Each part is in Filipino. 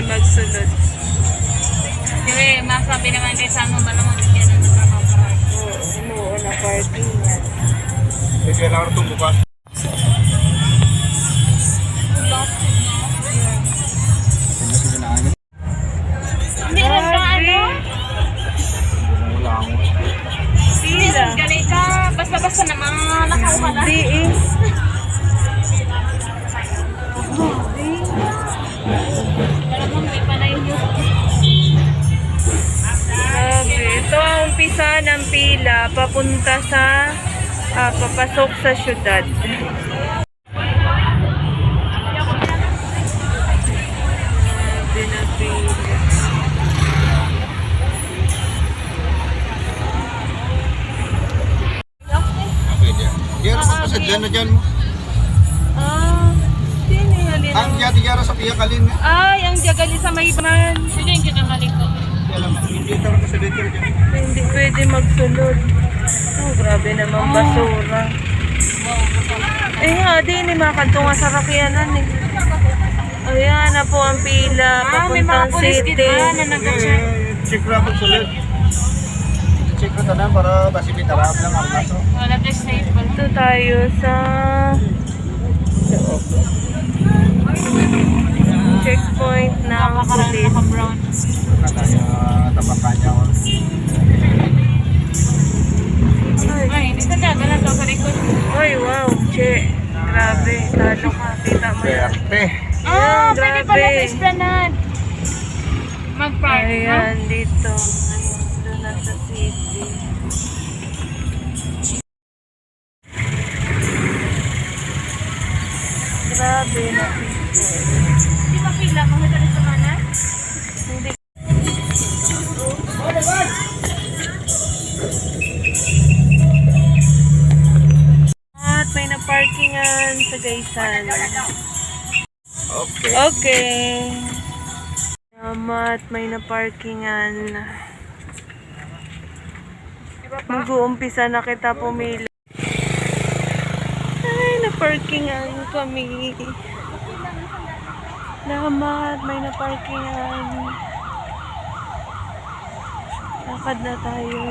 magsunod. Kasi masabi naman kayo sa ano, malamang hindi na nagkakapark. Oo, na parking yan. Kasi kailangan itong bukas. Hindi rin ka ano? Wala ako. Hindi rin ganit ka. Basta-basta naman nakauha na. Hindi eh. Malamang may panayin yun. Grabe. Ito ang umpisa ng pila papunta sa papasok sa syudad. Grabe na pila. Pwede. Diyan sa pasadlan na dyan mo. Sino yan? Ang yati-yara sa piyakalin. Ay, ang jagali sa may man. Hindi yung kinamalik ko. Alam mo, hindi talaga sa dito dyan. Hindi pwede magsunod. Oh, grabe naman basura. Eh nga, di ni makanto nga sa rakyanan eh. Ayan na po ang pila. May mga Papuntang police city. kit ba na nag-check? Check lang ako sulit. Check ko tanan para basi bitarap lang ang kaso. Wala tayo safe ba? Ito tayo sa checkpoint ng Nakakaraan police. naka-brown. Katanya tabakan niya ako. Ay, hindi ka dyan. Ganun daw sa likod. Ay, wow. Che. Grabe. Talo ka. Kita mo yan. Perte. Ah, pwede grabe. pala sa Esplanade. Mag-park, no? Ayan, dito. Doon na sa city. Grabe na people. Di ba pila? Mga talis sa mana? Hindi. At may na-parkingan sa Gaysan. Okay. Okay. Salamat, may na-parkingan. Mag-uumpisa na kita pumili. Ay, na-parkingan kami. Salamat, may na-parkingan. Lakad na tayo.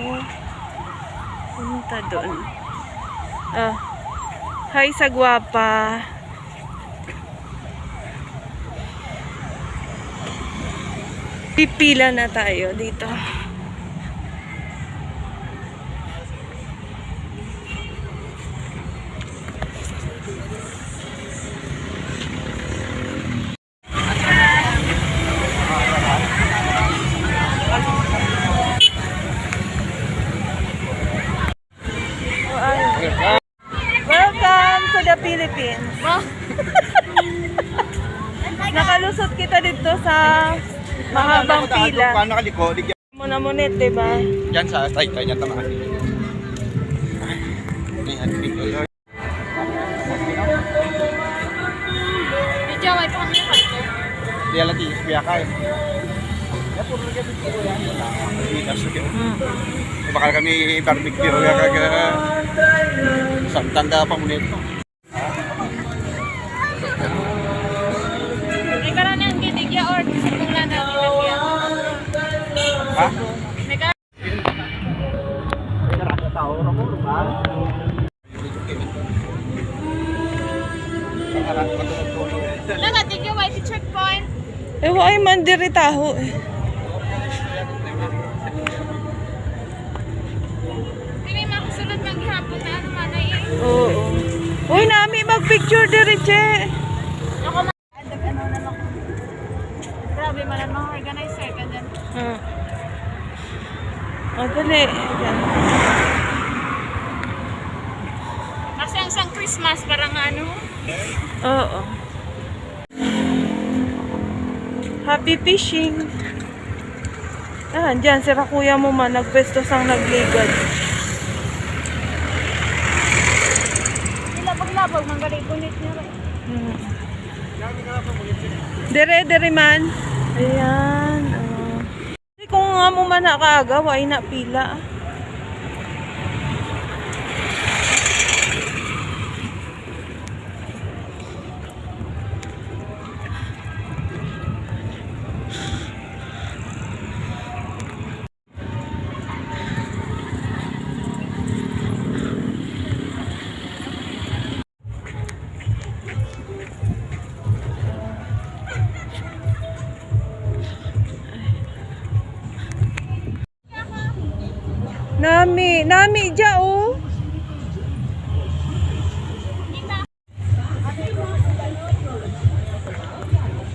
Punta doon. Hi sa Guapa. Pipila na tayo dito. Welcome to the Philippines. Nakalusot kita dito sa mahabang pila. Paano nakaliko? Muna munit, diba? Diyan sa side kanya tamaan. Ayan, dito. Medyo, ay pa kami ko. Dia lagi biya kay. Ya puro lagi dito yan. Dito sige. Bakal kami barbecue ya kaga Santanda pa munit. May karan ang gitigya or kung lang na gitigya. Ha? May karan. Ay tao ra mo ba? Nagatigya, white checkpoint. Ay, man diri taho eh. Hindi makasulod maghapon na ano man ay. Oo. Uy, nami mag-picture diri, che. Ako na. Ano na lang. Grabe man ang mga organizer ka dyan. Dali. Ayan. Kasi ang isang Christmas parang ano. Oo. Happy fishing. Diyan, si Rakuya mo man, nagpesto sang nagligad. Labag-labag, manggaling kunit niya rin. Dire man. Ayan. Kung nga mo man nakaaga, ay na pila. Nami dya oh.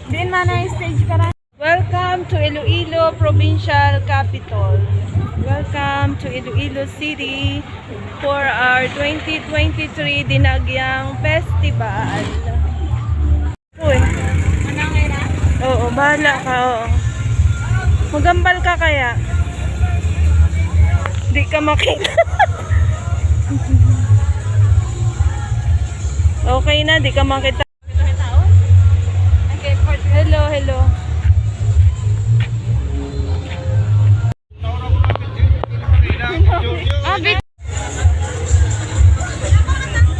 Din man na yung stage ka rin. Welcome to Iloilo Provincial Capital. Welcome to Iloilo City for our 2023 Dinagyang Festival. Uy. Manangay na? Oo, bahala ka. Oo. Magambal ka kaya? Di ka makita. Okay na, di ka makita. Okay, for Hello, hello.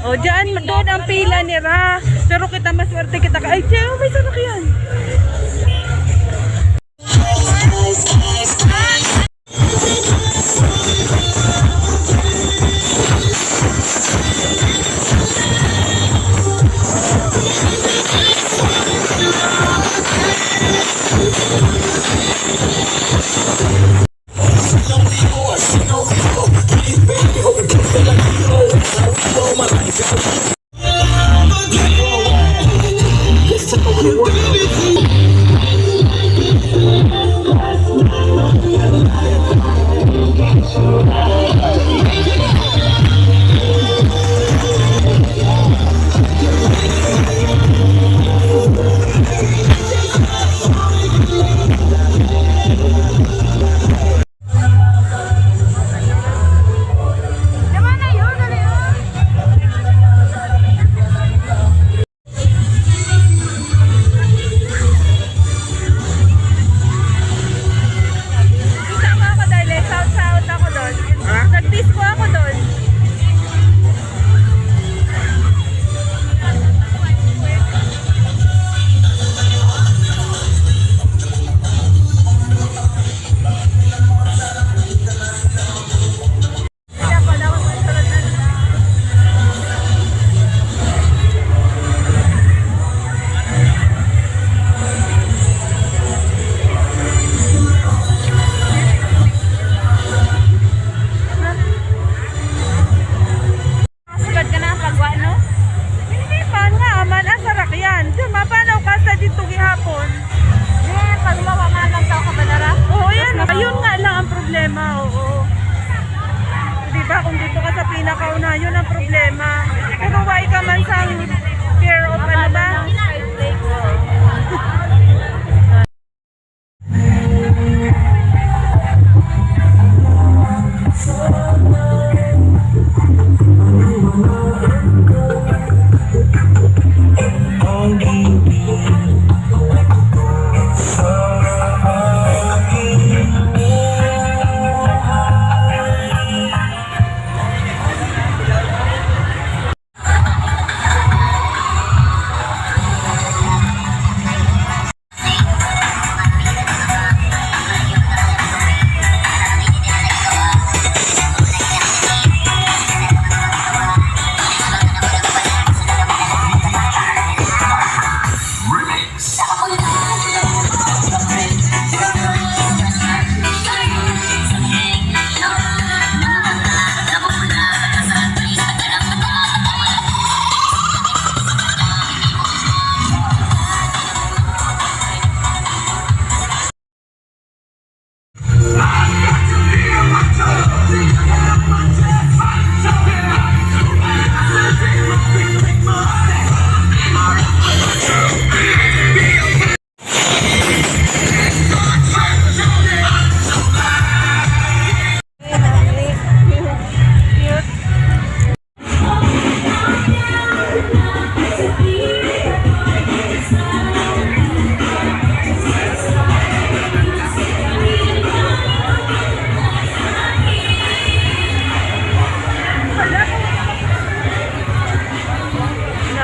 O, dyan, doon ang pila ni Ra. Pero kita maswerte kita ka. Ay, tiyan, may sasakyan. naman na yun, dali yun. Isama ako dahil south ako doon. Nag-disco ako doon. Sugat ka na pagwa, no? Hindi pa nga, aman asarak yan. Diyan, mapanaw ka sa dito gihapon. Eh, pag mawaman lang tao ka ba nara? Oo, yan. Ayun nga lang ang problema, oo. Diba, kung dito ka sa pinakauna, yun ang problema. Pero why ka man sa fear of ano ba?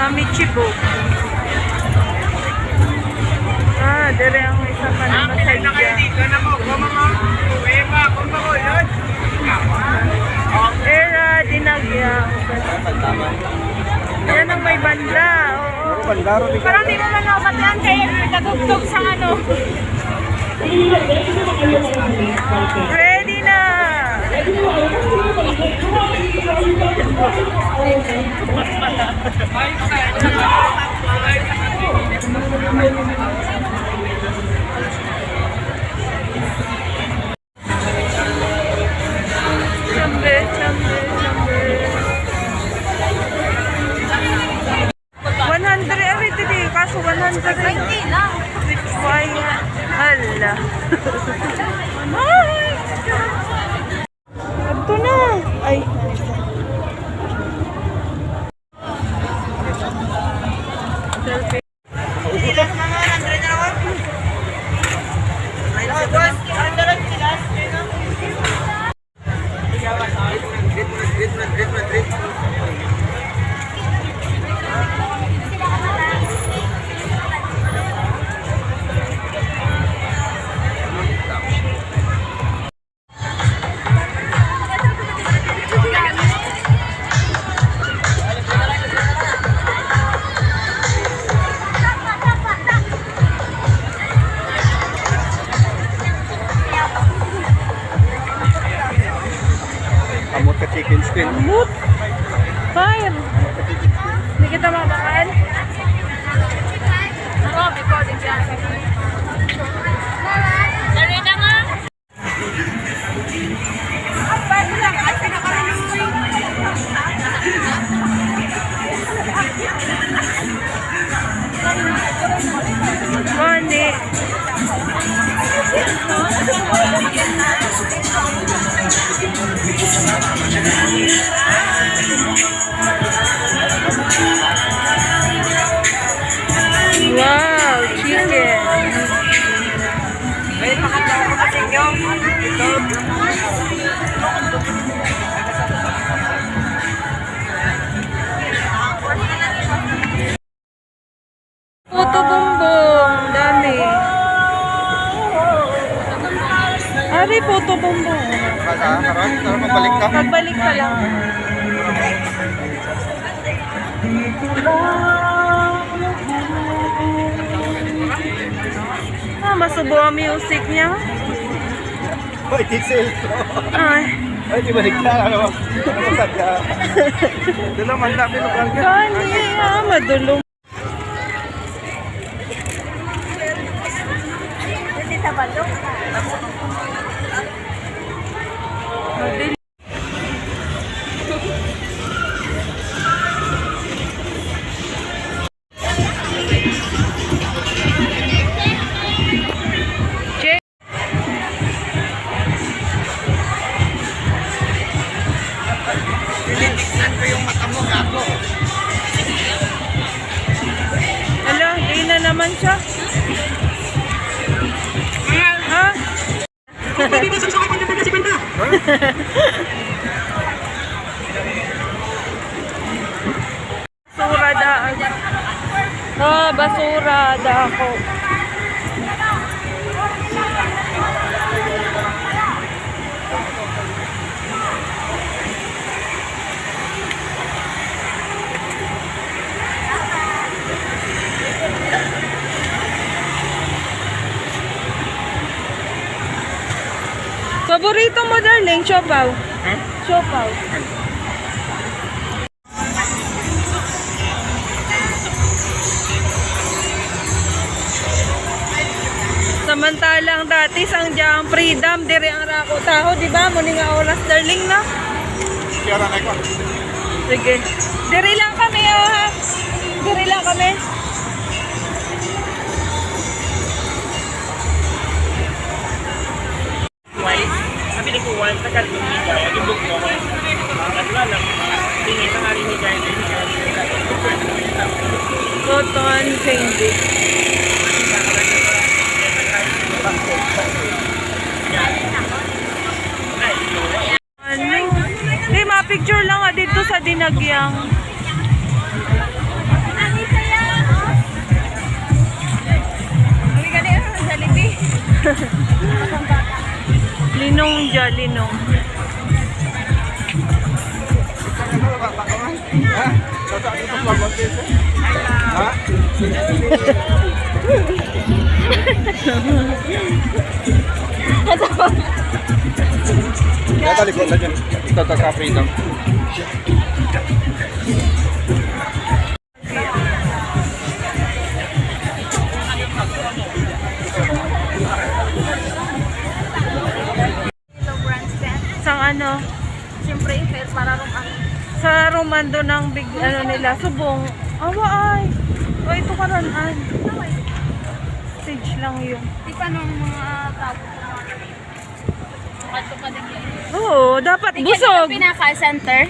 Michibo. Dire ang isa pa na masaya. Era Dinagya. Yan ang may banda. Oo. Parang di mo man nakapatihan kay nagagugtog sa ano. Ready na! Chambe, chambe, chambe. 100 ari tidi, kaso 100 rin. lang. Why? Hala. Ay! Ito na. Ay. Selfie. Kamot ka chicken skin. Mood. Fire. Hindi kita mabakal. Ako, recording dyan. Narita nga. Mani. Wow, chicken. Wait, makatawa ko kasi yung. Puto bumbong. Dami. Ari, puto bumbong. Tara, magbalik ka. Pagbalik ka lang. Ah, masubo ang music niya. Hoy, tisil. Ay, Ay, di balik ka. Ano? Masad ka. Dala man na, pinugang ka. kani, madulong. Hindi sa balong. Madil- Check. Hala, hindi na naman siya. Ha? Basura daan. Ah, basura dako. Paborito mo, darling, siopaw. Siopaw. Samantalang dati sang diyang freedom, dire ang rako taho, di ba? Muni nga oras, darling, na? Kaya na ko. Sige. Dire lang kami, ha? Dire lang kami. Sabi ni Kuwan, sa kalbong ni Jaya, yung book mo, at lang, tingin sa kari ni Jaya, Cotton candy. Ano? Di, ma-picture lang nga dito sa Dinagyang. Hindi ka niya sa Jollibee. Linong dyan, linong. Ha? Tata ito pa ba? Ha? taliko na dyan. Ito, kaprito. Ito grandstand. Sang ano? Siyempre, fair para rin ang Sa Romando ng big, ano nila, subong. Awa ay. O, ito karanan. Stage lang yun. di pa nung mga tao. Kato ka din yun. Oo, dapat busog. Pinaka-center.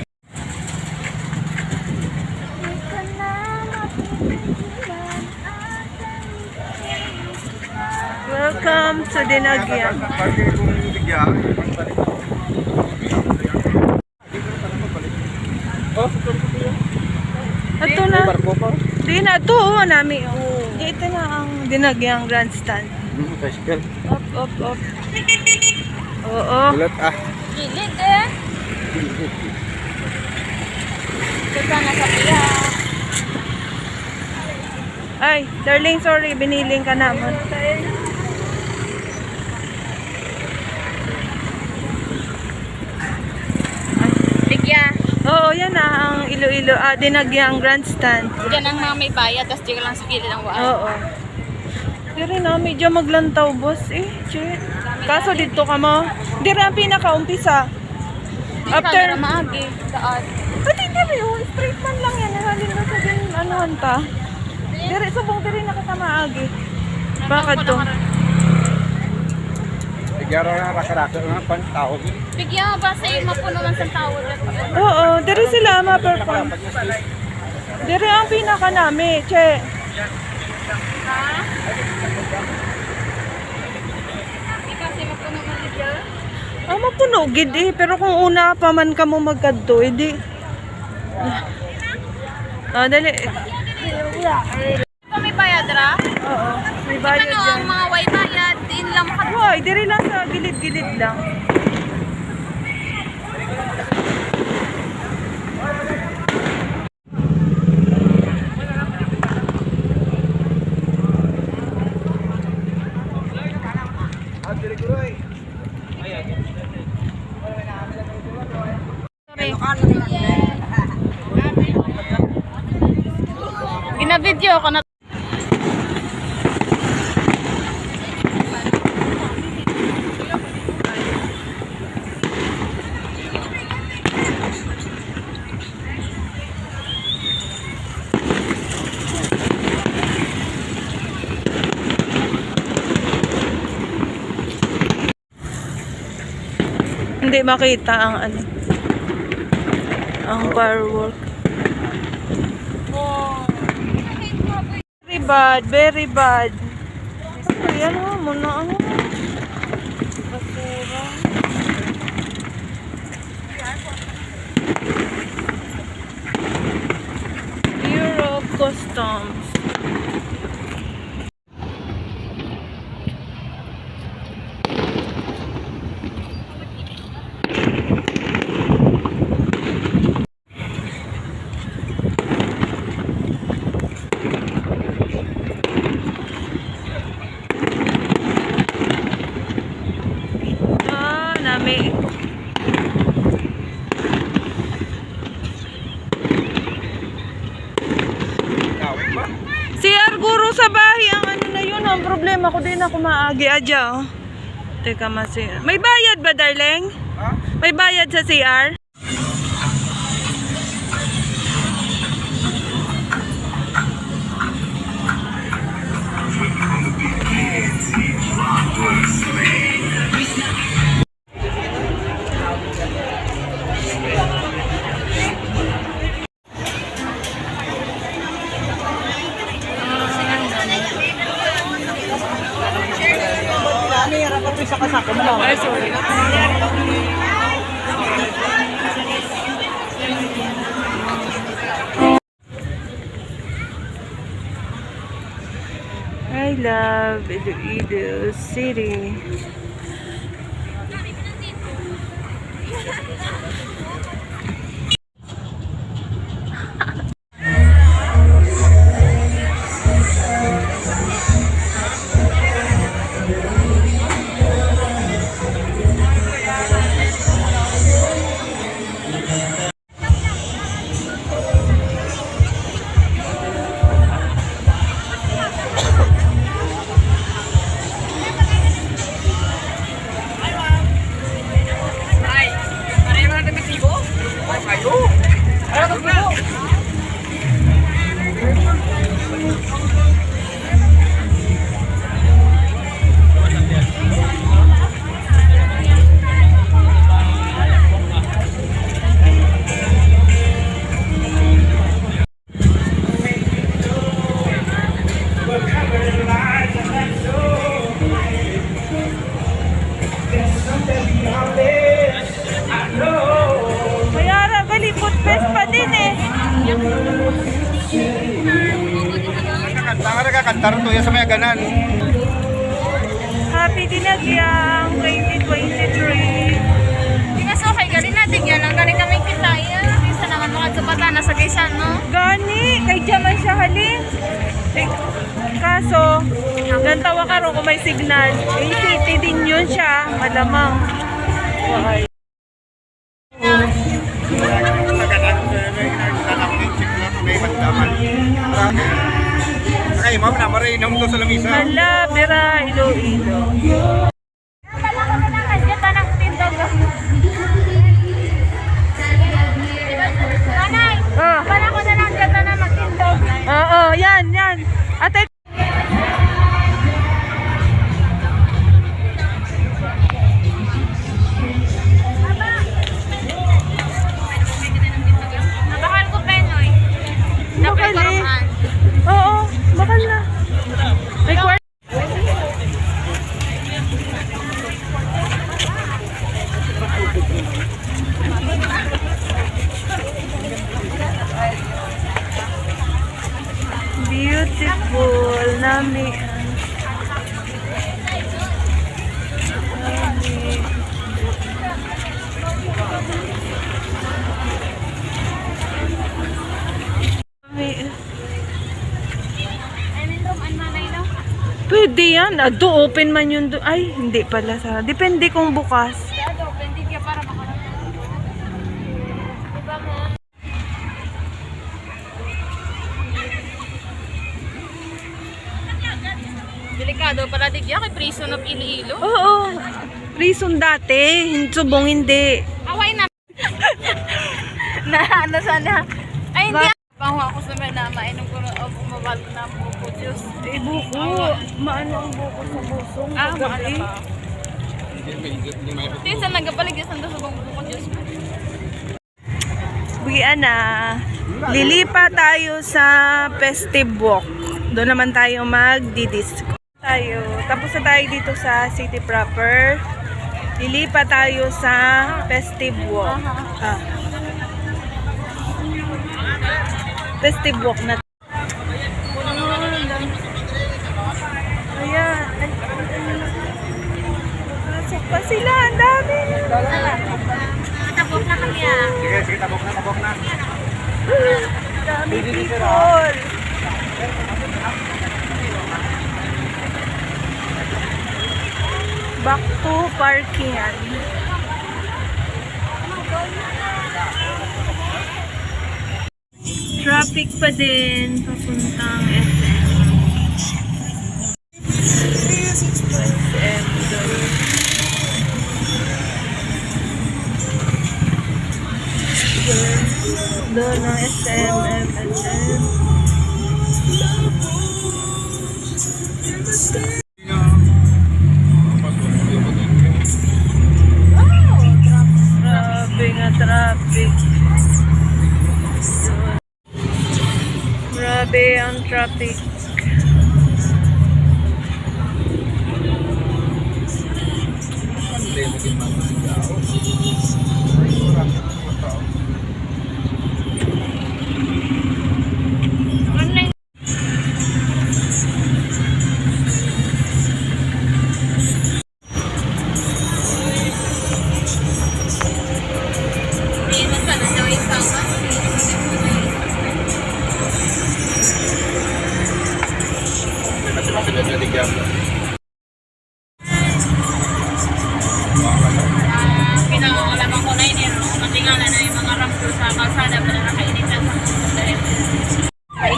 Welcome to Dinagyan. Pwede kong bigyan. Ito na. Barko pa. Di na, ito oh, nami. Oh. Ito na ang Dinagyang grandstand. Tricycle. Up, up, up. Oo. Ulat ah. Gilid eh. Ito ka na sa piya. Ay, darling, sorry, biniling ka naman. Bigya. Oo, yan na ang Iloilo, Dinagyang grandstand. Diyan ang mga may bayad, tapos diyan lang sa gilid ang waan. Oo. Pero na, medyo maglantaw, boss. Shit. Kaso dito ka mo. Di rin ang pinakaumpisa. After... After maagi. Daan. Pati di rin, oh. Straight man lang yan. Halin na sa din, anuhan ta. Di rin, subong di rin nakasamaagi. Bakit to? Bigyan na rakaraka ng pantawag. Bigya ba sa iyo mapuno man sa tawad? Oo, di rin sila ma-perform. Di rin ang pinaka nami, che. Ha? Di kasi mapuno man bigya? Mapuno, gid eh. Pero kung una pa man ka mo magkadto, edi. Dali. Ito may bayad ra? Oo, may bayad Ano dyan. ang mga way bayad? Din lang makadto. Hoy, diri lang sa gilid-gilid lang. Gina-video ko na. Hindi makita ang ano. Ang firework. Very bad, very bad. Ayan o, muna ang basura. Bureau of Customs. Nami. Tawag ba? Si Arguro sa bahay ang ano na yun. Ang problema ko din ako maagi adya. Oh. Teka masi. May bayad ba, darling? Ha? May bayad sa CR? Ay, sorry. I love Iloilo City. Mayara, balipot fest pa din eh. Nakakanta rin to yan sa mga ganan. Happy Dinagyang 2023. Pinasokay galing natin yan. Ang galing kaming kita. Isa naman mga tsupatan na sa kaysan, no? Gani, kay Jaman siya halin. Eh, kaso, nantawa ka rin kung may signal. Eh, city din yun siya. Malamang. Okay. Kaya ma'am, namarinom to sa lamisa. Hala, Bira, Iloilo. Kala ko na kasyata ng tindog. Nanay, Oh. kala ko na lang kasyata na magtindog. Oo, yan, yan. Ate, Nabakal ko penoy. Dapat Bakal eh. koruhan. oo, bakal na. May kwart. Beautiful nami. Pwede yan. Ado, open man yun. Ay, hindi pala sa. Depende kung bukas. Delikado pala digya kay prison of Iloilo. Oo. Reason dati. Subong hindi. Away na. Na ano sana? Ay hindi. Pango ako sa may na mainom ko na umabal na po Diyos. Eh, buko. Maano ang buko sa busong. Maano Kagabi. pa. Di sa nagapaligya sa subong po Diyos. Buwian na. Lilipa tayo sa Festive Walk. Doon naman tayo magdidisco. Tayo. Tapos na tayo dito sa city proper. Lilipa tayo sa Festive Walk. Ah. Festive Walk na. Ayan. Pasok pa sila. Ang dami. Tapos na kami ah. Sige, sige, tabok na, tabok na. Dami people. Back to parkingan. Traffic pa din papuntang SM. SM doon. Doon ang SM, SM. Grabe nga traffic. Grabe ang traffic. Pinakakalaman ko na yun, matingala na yung mga ramp sa kalsada para nakainitan sa ay.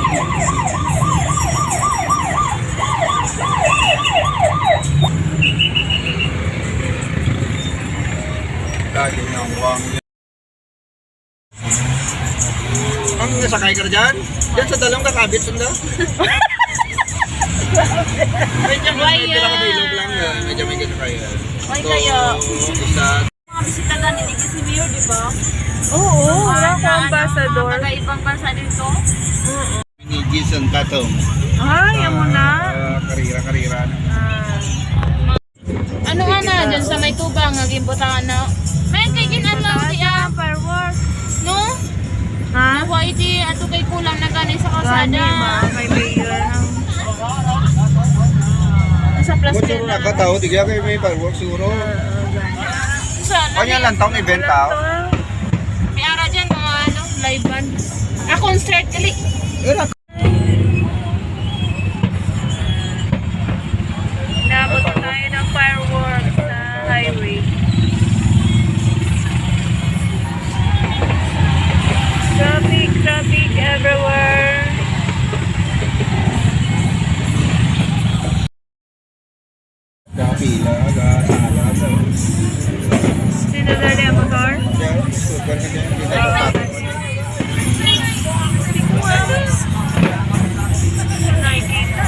Lagi na ang wang. Ang nasakay ka na dyan? Dyan sa dalawang kakabit, sanda? Medyo may ilog lang yan. Medyo may kinakaya. Ay, kaya. Isa. Mga bisitagan ni si Mayor, di ba? Oo, wala ko ambassador. Mga ibang bansa dito. Ni Jason Tatong. Ay, amo na. Karira-karira na. Ano dyan sa may tubang? lang naging butangan na. May kay ginalaw diya. Fireworks. No? Ha? Nawa iti ato kay kulang na gani sa Gani kalsada. ba? Kay Mayor. Sa plus Kung siguro nakatao, di kaya kayo may fireworks siguro. Sa Kanya lang taong event tao. may ara dyan mga ano, live band. Concert kali. Inabot na tayo ng fireworks sa highway. Traffic everywhere. Kapila, sala. Sino dali ang motor? Super na dyan. Nakikita.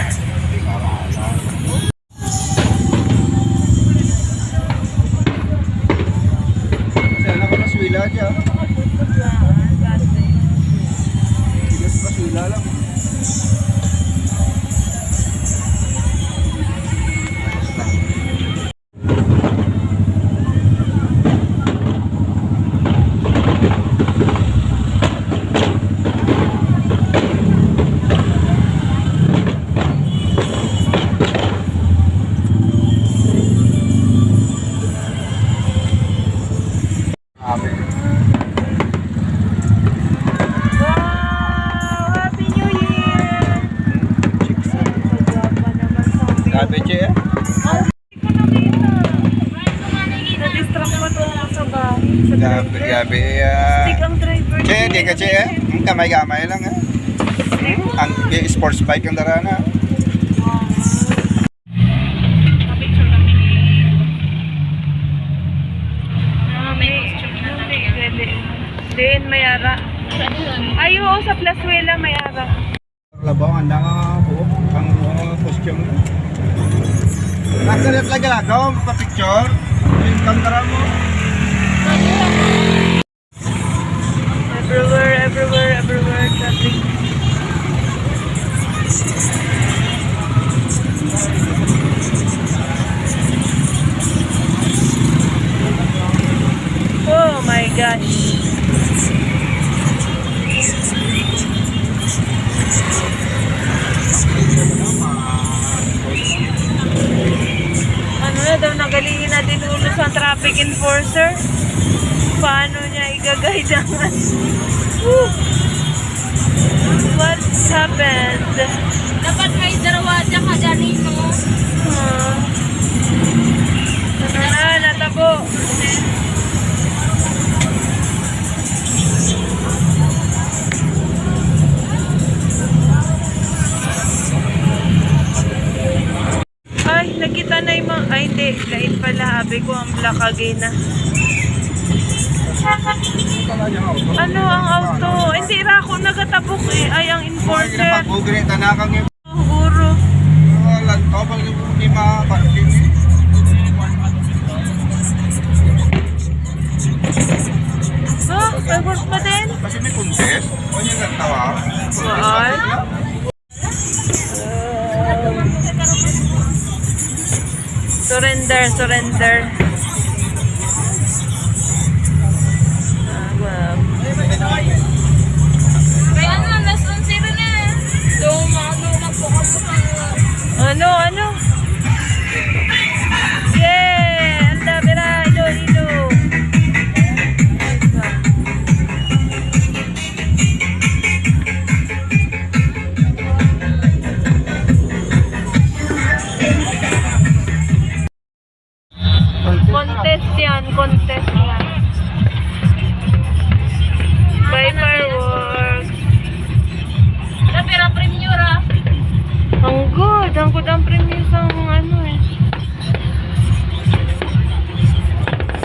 Sana ko naswila dyan. Tigas naswila lang. Amen. Wow! Happy New Year! Pagwapa naman sa Sabi siya eh. Na-distract pa to ako sa bahay. Sa Gabi, driver. gabi. Stick ang driver. Che, di ka che eh. Kamay-kamay lang eh. Ang sports bike ang darana. Din, mayara. Ay, oo, sa Plazuela, mayara. Labaw, ang nga buo. Ang costume mo. Nakarit lagi lagaw, pa-picture. Yung kamera mo. Everywhere, traffic. Oh my gosh. Ano na daw, nagalingan na din ulo sa traffic enforcer. Paano niya i-guide ang What happened? Dapat may darawaja ka dyan no. Ano na, natabo. Ay, nakita na yung mga... Ay, hindi. Lain pala. Habi ko ang black again na. Ano ang auto? Hindi ra ako nagatabok eh. Ay, ang enforcer. Pag-ugri, tanakang yung Guro. lantaw, pag yung hindi makaparking eh. Oh, fireworks pa din? Kasi may contest. O yung nagtawa. Saan? Surrender. Wow. Kaya ano, last on zero na. Luma po ako sa Ano? Yeah! Anda, bera, ilo. Contest yan. By fireworks. Pero premium ra. Ang good ang premium sa ano eh.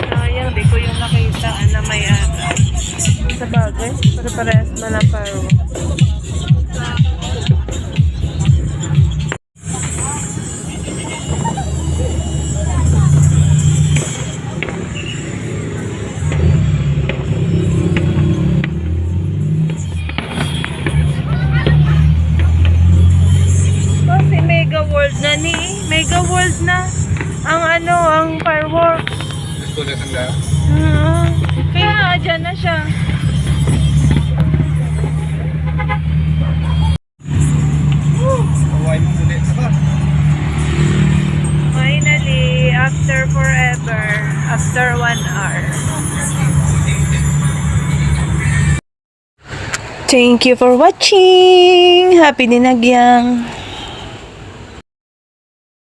Sayang, di ko yung nakita na may sa bagay. Pero parehas man ang fireworks. Mega World na ang fireworks. tulas ang daan. Kaya nga, dyan na siya. Kawain mo ulit. Saka. Finally, after forever, after 1 hour. Thank you for watching! Happy Dinagyang!